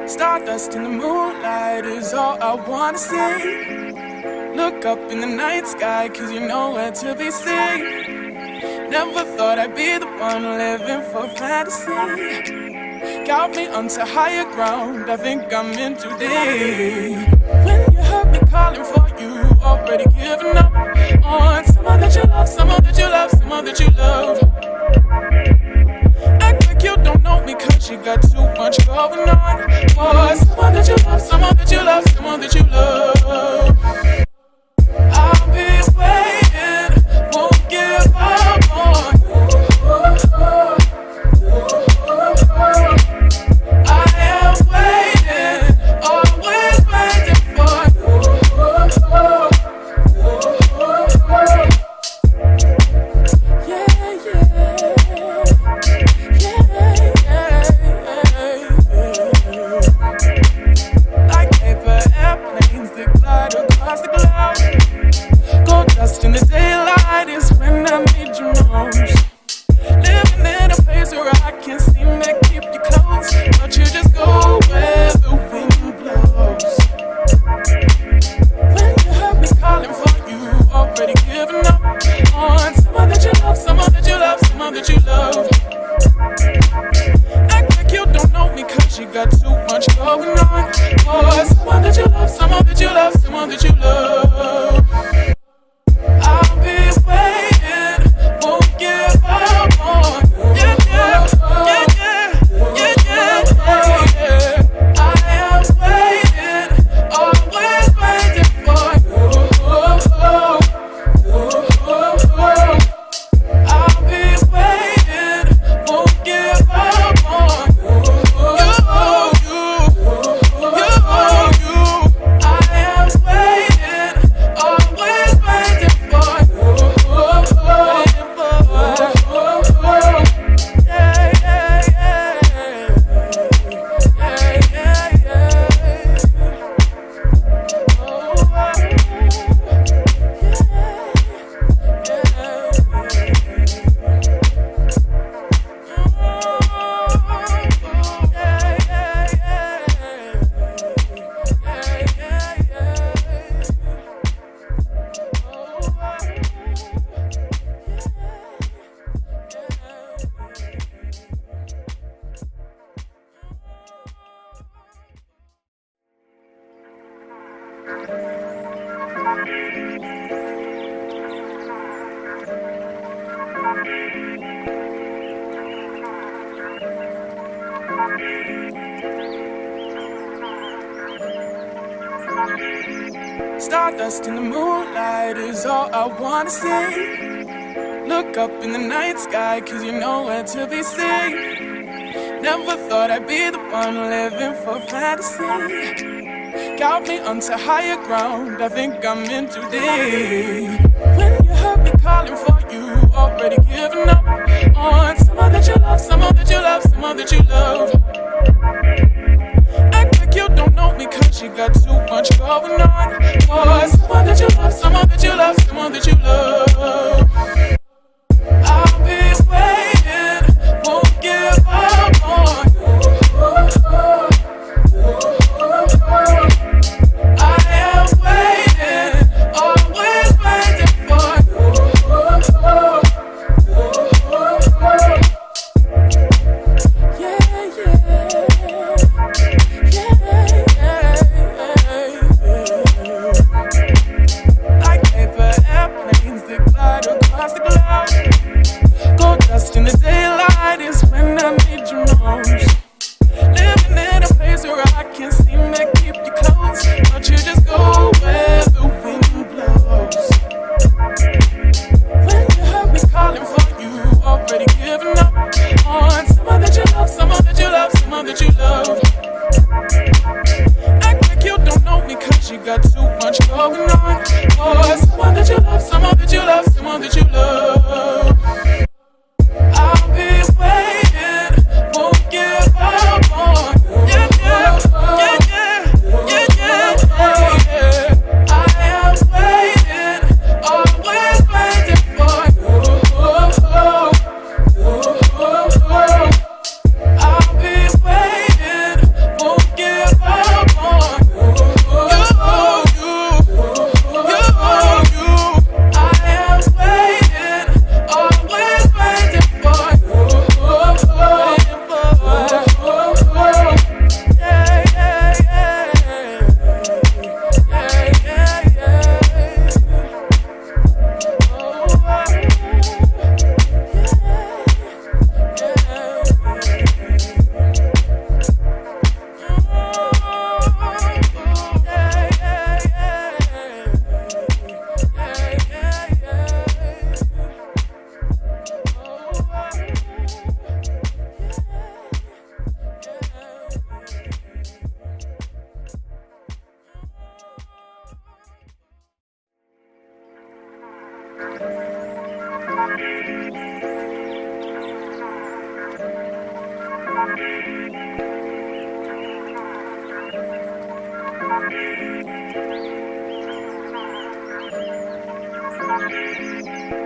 Stardust in the moonlight is all I wanna see. Look up in the night sky, cause you're nowhere to be seen. Never thought I'd be the one living for fantasy. Got me onto higher ground, I think I'm in too deep. When you heard me calling for you, already giving up on someone that you love, someone that you love, someone that you love. Act like you don't know me cause you got too much going on. For someone that you love, someone that you love, someone that you love. I'll be waiting, won't give up on you. I am waiting, always waiting for you. Like paper airplanes that glide across the clouds. Gold dust in the daylight is when I need you most. Living in a place where I can't seem to keep you close, but you just go where the wind blows. When you heard me calling for you, already giving up on someone that you love, someone that you love, someone that you love. Act like you don't know me cause you got too much going on. For someone that you love, someone that you love, someone that you love. I'll be waiting, won't give up on you. Yeah, yeah, yeah, yeah, yeah, yeah, yeah. I am waiting, always waiting for you. I'll be waiting, won't give up on you. I am waiting, always waiting for you. Yeah, yeah, yeah. Yeah, yeah, yeah. Stardust in the moonlight is all I wanna see. Look up in the night sky cause you're nowhere to be seen. Never thought I'd be the one living for fantasy. Got me onto higher ground, I think I'm in too deep. When you heard me calling for you, already giving up on someone that you love, someone that you love, someone that you love. Act like you don't know me cause you got too much going on. For someone that you love, someone that you love, someone that you love. I'll be waiting, won't give up on you. I am waiting, always waiting for you.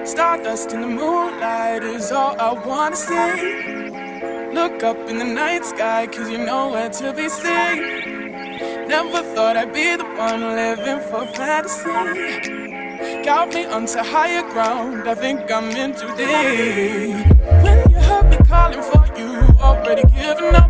Stardust in the moonlight is all I wanna see. Look up in the night sky, cause you're nowhere to be seen. Never thought I'd be the one living for fantasy. Got me onto higher ground, I think I'm in too deep. When you heard me calling for you, already giving up.